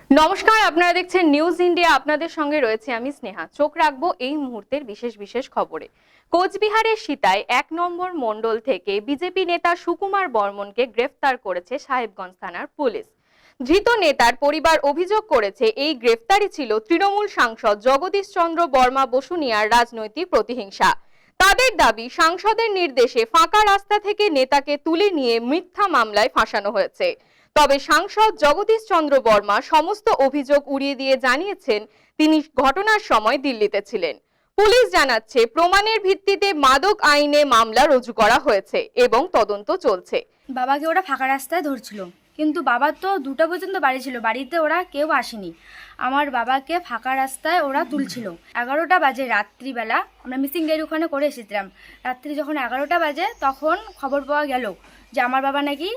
নমস্কার, আপনারা দেখছেন নিউজ ইন্ডিয়া। আপনাদের সঙ্গে রয়েছে আমি স্নেহা। চোখ রাখবো এই মুহূর্তের বিশেষ খবরে। কোচবিহারের সিতায় ১ নম্বর মণ্ডল থেকে বিজেপি নেতা সুকুমার বর্মনকে গ্রেফতার করেছে সাহেবগঞ্জ থানার পুলিশ। ধৃত নেতার পরিবার অভিযোগ করেছে এই গ্রেফতারি ছিল তৃণমূল সাংসদ জগদীশ চন্দ্র বর্মা বসুনিয়ার রাজনৈতিক প্রতিহিংসা। তাদের দাবি, সাংসদের নির্দেশে ফাঁকা রাস্তা থেকে নেতাকে তুলে নিয়ে মিথ্যা মামলায় ফাঁসানো হয়েছে। তবে সাংসদ জগদীশ চন্দ্র বর্মা সমস্ত অভিযোগ উড়িয়ে দিয়ে জানিয়েছেন তিনি ঘটনার সময় দিল্লিতে ছিলেন। পুলিশ জানাচ্ছে প্রমাণের ভিত্তিতে মাদক আইনে মামলা রুজু করা হয়েছে এবং তদন্ত চলছে। বাবাকে ওরা ফাঁকা রাস্তায় ধরছিল, কিন্তু বাবা তো 2টা পর্যন্ত বাড়ি ছিল, বাড়িতে ওরা কেউ আসেনি। আমার বাবাকে ফাঁকা রাস্তায় ওরা তুলছিল। 11টা বাজে রাত্রিবেলা, আমরা মিসিং ডের ওখানে করে এসেছিলাম। রাত্রি যখন 11টা বাজে তখন খবর পাওয়া গেল যে আমার বাবা নাকি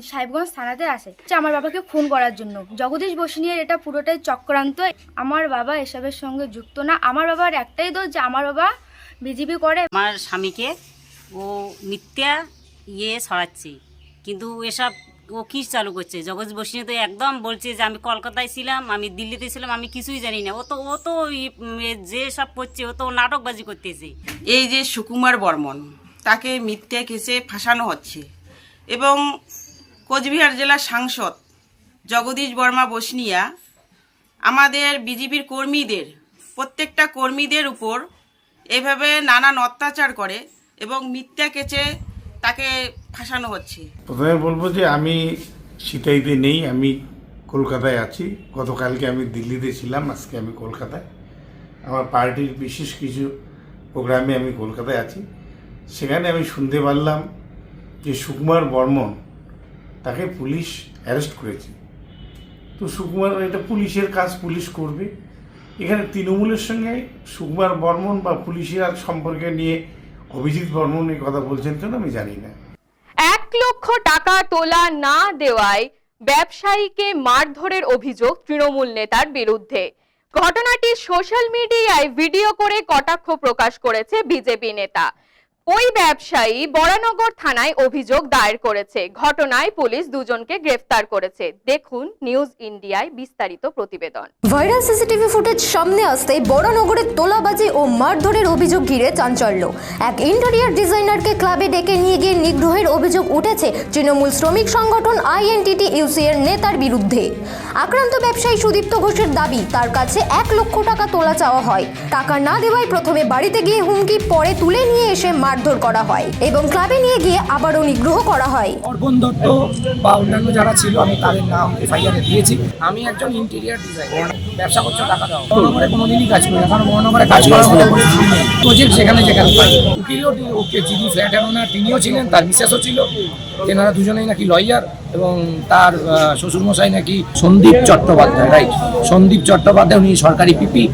সাহেবগঞ্জ থানাতে আসে, আমার বাবাকে খুন করার জন্য। জগদীশ বসুনিয়ার এটা পুরোটাই চক্রান্ত। আমার বাবা এসবের সঙ্গে যুক্ত না। আমার বাবার একটাই দোষ যে আমার বাবা বিজেপি করে। আমার স্বামীকে ও মিথ্যা ছড়াচ্ছে, কিন্তু এসব ও কি চালু করছে? জগদীশ বসুনিয়া তো একদম বলছে যে আমি কলকাতায় ছিলাম, আমি দিল্লিতে ছিলাম, আমি কিছুই জানি না। ও তো যে সব করছে ও তো নাটকবাজি করতেছে। এই যে সুকুমার বর্মন, তাকে মিথ্যা কেসে ফাঁসানো হচ্ছে এবং কোচবিহার জেলার সাংসদ জগদীশ বর্মা বসুনিয়া আমাদের বিজেপির কর্মীদের, প্রত্যেকটা কর্মীদের উপর এভাবে নানান অত্যাচার করে এবং মিথ্যা কেসে তাকে ফাঁসানো হচ্ছে। প্রথমে বলবো যে আমি সিতাইতে নেই, আমি কলকাতায় আছি। গতকালকে আমি দিল্লিতে ছিলাম, আজকে আমি কলকাতায়। আমার পার্টির বিশেষ কিছু প্রোগ্রামে আমি কলকাতায় আছি। সেখানে আমি শুনতে পারলাম যে সুকুমার বর্মন, তাকে পুলিশ অ্যারেস্ট করেছে। তো সুকুমার, এটা পুলিশের কাজ, পুলিশ করবে। এখানে তৃণমূলের সঙ্গে সুকুমার বর্মন বা পুলিশের সম্পর্কে নিয়ে অভিজিৎ বর্মন এই কথা বলছেন কেন আমি জানি না। ১ লক্ষ টাকা তোলা না দেওয়ায় ব্যবসায়ীকে মারধরের অভিযোগ তৃণমূল নেতার বিরুদ্ধে। ঘটনাটি সোশ্যাল মিডিয়ায় ভিডিও করে কটাক্ষ প্রকাশ করেছে বিজেপি নেতা। ওই ব্যবসায়ী বরানগর থানায় অভিযোগ দায়ের করেছে। ঘটনায় পুলিশ দুজনকে গ্রেফতার করেছে। দেখুন নিউজ ইন্ডিয়ায় বিস্তারিত প্রতিবেদন। ভাইরাল সিসিটিভি ফুটেজ সামনে আসতেই বরানগরে তোলাবাজি ও মারধরের অভিযোগ ঘিরে চাঞ্চল্য। এক ইন্টেরিয়র ডিজাইনারকে ক্লাবে ডেকে নিয়ে গিয়ে নিগ্রহের অভিযোগ উঠেছে তৃণমূল শ্রমিক সংগঠন INTTUC এর নেতার বিরুদ্ধে। আক্রান্ত ব্যবসায়ী সুদীপ্ত ঘোষের দাবি, তার কাছে 1 লক্ষ টাকা তোলা চাওয়া হয়। টাকা না দেওয়ায় প্রথমে বাড়িতে গিয়ে হুমকি, পরে তুলে নিয়ে এসে মারধর করা হয় এবং ক্লাবে নিয়ে গিয়ে আবারও নিগ্রহ করা হয়। অর্পণ দত্ত বা অন্যান্য যারা ছিল, আমি তাদের নাম FIR দিয়েছি। আমি একজন ইন্টেরিয়র ডিজাইনার, ব্যবসা করছে, টাকা দাও। মহানগরে কোনোদিনই কাজ করি না, কারণ মহানগরে কাজ করার মতো পরিস্থিতি নেই। প্রজেক্ট যেখানে পাই। উকিলও ওকে, যিনি ফ্ল্যাটের ওনার, তিনিও ছিলেন, তার মিসেসও ছিল। তেনারা দুজনেই নাকি লয়ার এবং তার শ্বশুরমশাই নাকি সন্দীপ চট্টোপাধ্যায়, রাইট, সন্দীপ চট্টোপাধ্যায়, উনি সরকারি পিপি।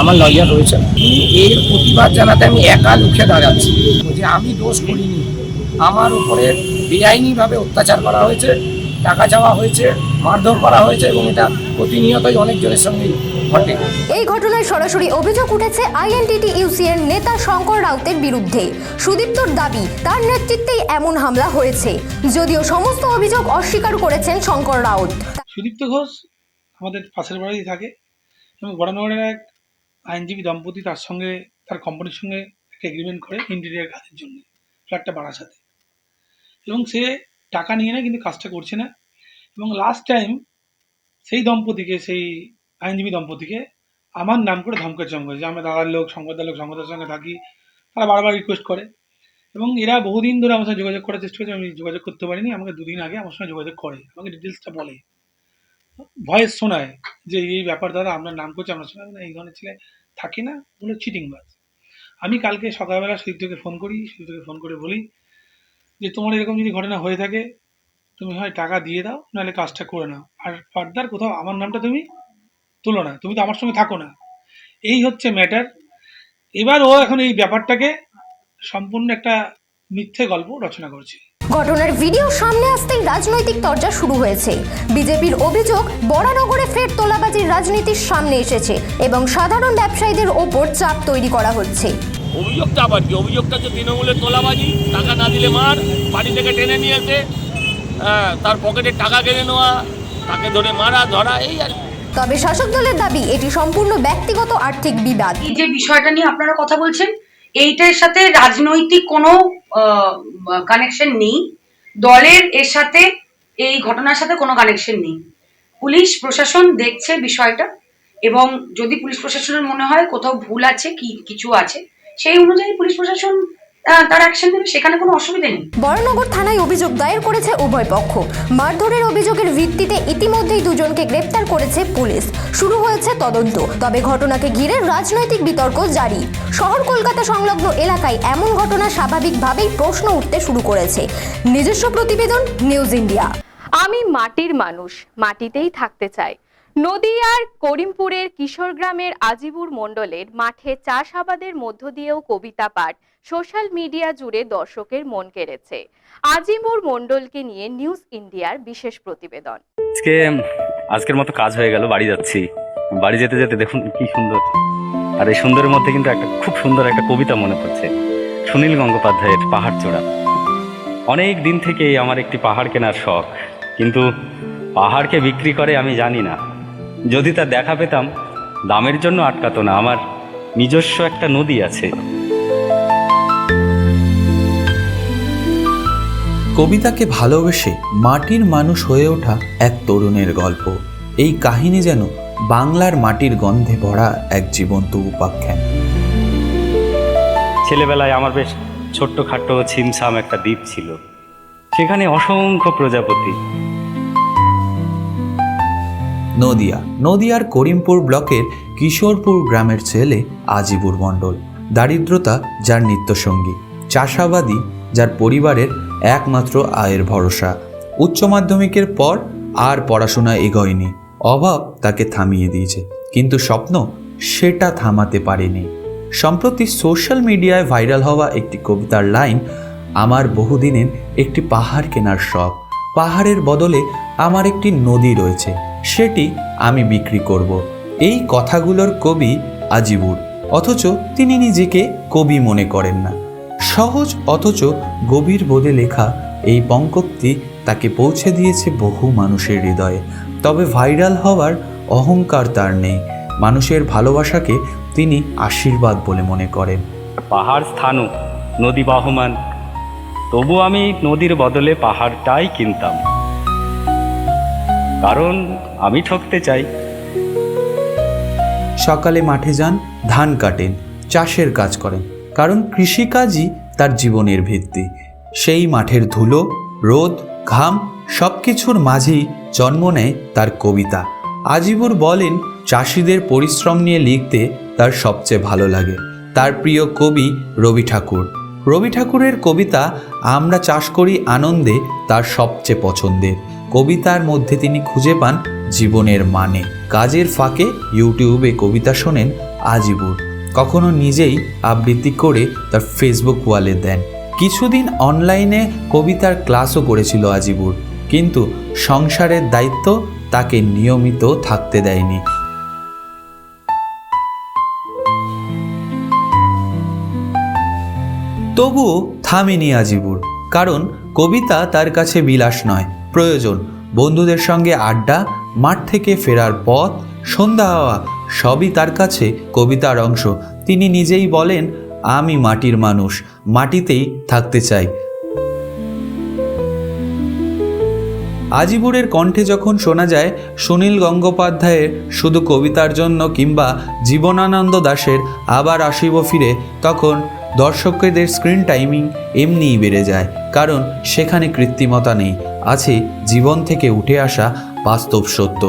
আমার লয়ার রয়েছে। এর প্রতিবাদ জানাতে আমি একা লুখে দাঁড়াচ্ছি যে আমি দোষ করিনি, আমার উপরে বেআইনিভাবে অত্যাচার করা হয়েছে, টাকা চাওয়া হয়েছে, মারধর করা হয়েছে এবং এটা প্রতিনিয়তই অনেকজনের সঙ্গে ঘটে। এই ঘটনায় সরাসরি অভিযোগ উঠেছে INTTUC এর নেতা শঙ্কর রাউতের বিরুদ্ধে। সুদীপ্তর দাবি, তার নেতৃত্বেই এমন হামলা হয়েছে, যদিও সমস্ত অভিযোগ অস্বীকার করেছেন শঙ্কর রাউত। সুদীপ্ত ঘোষ আমাদের পাশের বাড়িতে থাকে এবং বরানগরের এক আইনজীবী দম্পতি তার সঙ্গে, তার কোম্পানির সঙ্গে একটা এগ্রিমেন্ট করে ইন্টেরিয়ার কাজের জন্য ফ্ল্যাটটা বাড়ার সাথে, এবং সে টাকা নিয়ে নেয় কিন্তু কাজটা করছে না। এবং লাস্ট টাইম সেই দম্পতিকে, সেই আইনজীবী দম্পতিকে আমার নাম করে ধমকে চমকে যে আমরা দাদার লোক, সংবাদদার লোক, সংবাদের সঙ্গে থাকি। তারা বারবার রিকোয়েস্ট করে এবং এরা বহুদিন ধরে আমার সঙ্গে যোগাযোগ করার চেষ্টা করছে। আমি যোগাযোগ করতে পারিনি। আমাকে 2 দিন আগে আমার সঙ্গে যোগাযোগ করে, আমাকে ডিটেলসটা বলে, ভয়েস শোনায় যে এই ব্যাপার দাদা, আপনার নাম করছে, আপনার সঙ্গে এই ধরনের ছেলে থাকে না, বলে চিটিংবাজ। আমি কালকে সকালবেলা সুদীপ্তকে ফোন করি, সুদীপ্তকে ফোন করে বলি যে তোমার এরকম যদি ঘটনা হয়ে থাকে, তুমি হয় টাকা দিয়ে দাও, নাহলে কাজটা করে নাও, আর ফার্দার কোথাও আমার নামটা তুমি তুলো না, তুমি তো আমার সঙ্গে থাকো না। এই হচ্ছে ম্যাটার। এবার ও এখন এই ব্যাপারটাকে সম্পূর্ণ একটা মিথ্যে গল্প রচনা করছে। ঘটনার ভিডিও সামনে আসতেই রাজনৈতিক তরজা শুরু হয়েছে। বিজেপির অভিযোগ, বরানগরে ফের তোলাবাজির রাজনীতির সামনে এসেছে এবং সাধারণ ব্যবসায়ীদের ওপর চাপ তৈরি করা হচ্ছে। অভিযোগটা আবার কি? অভিযোগটা যে তৃণমূলের তোলাবাজি, টাকা না দিলে মার, বাড়ি থেকে টেনে নিয়ে এসে তার পকেটে টাকা কেড়ে নেওয়া, তাকে ধরে মারা ধরা এই আর কি। তবে শাসক দলের দাবি এটি সম্পূর্ণ ব্যক্তিগত আর্থিক বিবাদ। এই যে বিষয়টা নিয়ে আপনারা কথা বলছেন, এইটার সাথে রাজনৈতিক কোনো কানেকশন নেই, দলের এর সাথে এই ঘটনার সাথে কোনো কানেকশন নেই। পুলিশ প্রশাসন দেখছে বিষয়টা, এবং যদি পুলিশ প্রশাসনের মনে হয় কোথাও ভুল আছে কি কিছু আছে, সেই অনুযায়ী পুলিশ প্রশাসন তার অ্যাকশন নেবে, সেখানে কোনো অসুবিধা নেই। বড়নগর থানায় অভিযোগ দায়ের করেছে উভয় পক্ষ। মারধরের অভিযোগের ভিত্তিতে ইতিমধ্যেই দুজনকে গ্রেপ্তার করেছে পুলিশ। শুরু হয়েছে তদন্ত। তবে ঘটনাকে ঘিরে রাজনৈতিক বিতর্ক জারি। শহর কলকাতা সংলগ্ন এলাকায় এমন ঘটনা স্বাভাবিকভাবেই প্রশ্ন উঠতে শুরু করেছে। নিজস্ব প্রতিবেদন, নিউজ ইন্ডিয়া। আমি মাটির মানুষ, মাটিতেই থাকতে চাই। নদিয়ার করিমপুরের কিশোর গ্রামের আজিবুর মণ্ডলের মাঠে চাষাবাদের মধ্য দিয়েও কবিতা পাঠ সোশ্যাল মিডিয়া জুড়ে দর্শকের মন কেড়েছে। আজিবুর মণ্ডলকে নিয়ে নিউজ ইন্ডিয়ার বিশেষ প্রতিবেদন। আজকের মতো কাজ হয়ে গেল, বাড়ি যাচ্ছি। বাড়ি যেতে যেতে দেখুন কি সুন্দর, আর এই সুন্দরের মধ্যে কিন্তু একটা খুব সুন্দর একটা কবিতা মনে পড়ছে, সুনীল গঙ্গোপাধ্যায়ের পাহাড় চূড়া। অনেক দিন থেকেই আমার একটি পাহাড় কেনার শখ, কিন্তু পাহাড়কে বিক্রি করে আমি জানি না। যদি তা দেখা পেতাম, দামের জন্য আটকাতো না। আমার নিজস্ব একটা নদী আছে। কবিতাকে ভালোবেসে মাটির মানুষ হয়ে ওঠা এক তরুণের গল্প। এই কাহিনী যেন বাংলার মাটির গন্ধে ভরা এক জীবন্ত উপাখ্যান। ছেলেবেলায় আমার বেশ ছোট্টখাট্ট ছিমছাম একটা দ্বীপ ছিল, সেখানে অসংখ্য প্রজাপতি। নদিয়ার করিমপুর ব্লকের কিশোরপুর গ্রামের ছেলে আজিবুর মণ্ডল। দারিদ্রতা যার নিত্যসঙ্গী, চাষাবাদী যার পরিবারের একমাত্র আয়ের ভরসা। উচ্চ মাধ্যমিকের পর আর পড়াশোনা এগোয়নি, অভাব তাকে থামিয়ে দিয়েছে, কিন্তু স্বপ্ন সেটা থামাতে পারেনি। সম্প্রতি সোশ্যাল মিডিয়ায় ভাইরাল হওয়া একটি কবিতার লাইন, আমার বহুদিনের একটি পাহাড় কেনার শখ, পাহাড়ের বদলে আমার একটি নদী রয়েছে, সেটি আমি বিক্রি করব। এই কথাগুলোর কবি আজিবুর, অথচ তিনি নিজেকে কবি মনে করেন না। সহজ অথচ গভীর বোধে লেখা এই পঙ্কক্তি তাকে পৌঁছে দিয়েছে বহু মানুষের হৃদয়ে। তবে ভাইরাল হওয়ার অহংকার তার নেই, মানুষের ভালোবাসাকে তিনি আশীর্বাদ বলে মনে করেন। পাহাড় স্থানু, নদী বহমান, তবু আমি নদীর বদলে পাহাড়টাই কিনতাম, কারণ আমি ঠকতে চাই। সকালে মাঠে যান, ধান কাটেন, চাষের কাজ করেন, কারণ কৃষিকাজই তার জীবনের ভিত্তি। সেই মাঠের ধুলো, রোদ, ঘাম সব কিছুর মাঝেই জন্ম নেয় তার কবিতা। আজিবুর বলেন, চাষিদের পরিশ্রম নিয়ে লিখতে তার সবচেয়ে ভালো লাগে। তার প্রিয় কবি রবি ঠাকুর। রবি ঠাকুরের কবিতা আমরা চাষ করি আনন্দে তার সবচেয়ে পছন্দের। কবিতার মধ্যে তিনি খুঁজে পান জীবনের মানে। কাজের ফাঁকে ইউটিউবে কবিতা শোনেন আজিবুর, কখনো নিজেই আবৃত্তি করে তার ফেসবুক ওয়ালে দেন। কিছুদিন অনলাইনে কবিতার ক্লাসও করেছিল আজিবুর, কিন্তু সংসারের দায়িত্ব তাকে নিয়মিত থাকতে দেয়নি। তবুও থামেনি আজিবুর, কারণ কবিতা তার কাছে বিলাস নয়, প্রয়োজন। বন্ধুদের সঙ্গে আড্ডা, মাঠ থেকে ফেরার পথ, সন্ধ্যা হওয়া সবই তার কাছে কবিতার অংশ। তিনি নিজেই বলেন, আমি মাটির মানুষ, মাটিতেই থাকতে চাই। আজিবুরের কণ্ঠে যখন শোনা যায় সুনীল গঙ্গোপাধ্যায়ের শুধু কবিতার জন্য কিংবা জীবনানন্দ দাশের আবার আসিব ফিরে, তখন দর্শকদের স্ক্রিন টাইমিং এমনিই বেড়ে যায়, কারণ সেখানে কৃত্রিমতা নেই, আছে জীবন থেকে উঠে আসা বাস্তব সত্য।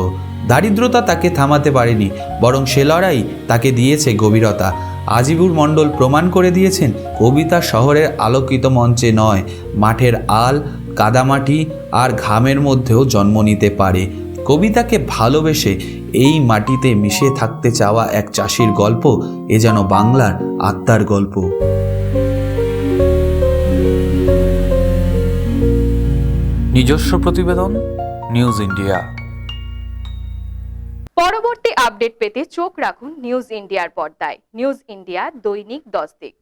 দারিদ্রতা তাকে থামাতে পারেনি, বরং সে লড়াই তাকে দিয়েছে গভীরতা। আজিবুর মণ্ডল প্রমাণ করে দিয়েছেন, কবিতা শহরের আলোকিত মঞ্চে নয়, মাঠের আল, কাদামাটি আর ঘামের মধ্যেও জন্ম নিতে পারে। কবিতাকে ভালোবেসে এই মাটিতে মিশে থাকতে চাওয়া এক চাষির গল্প, এ যেন বাংলার আত্মার গল্প। নিজস্ব প্রতিবেদন, নিউজ ইন্ডিয়া। পরবর্তী আপডেট পেতে চোখ রাখুন নিউজ ইন্ডিয়ার পর্দায়। নিউজ ইন্ডিয়া দৈনিক 10 দিক।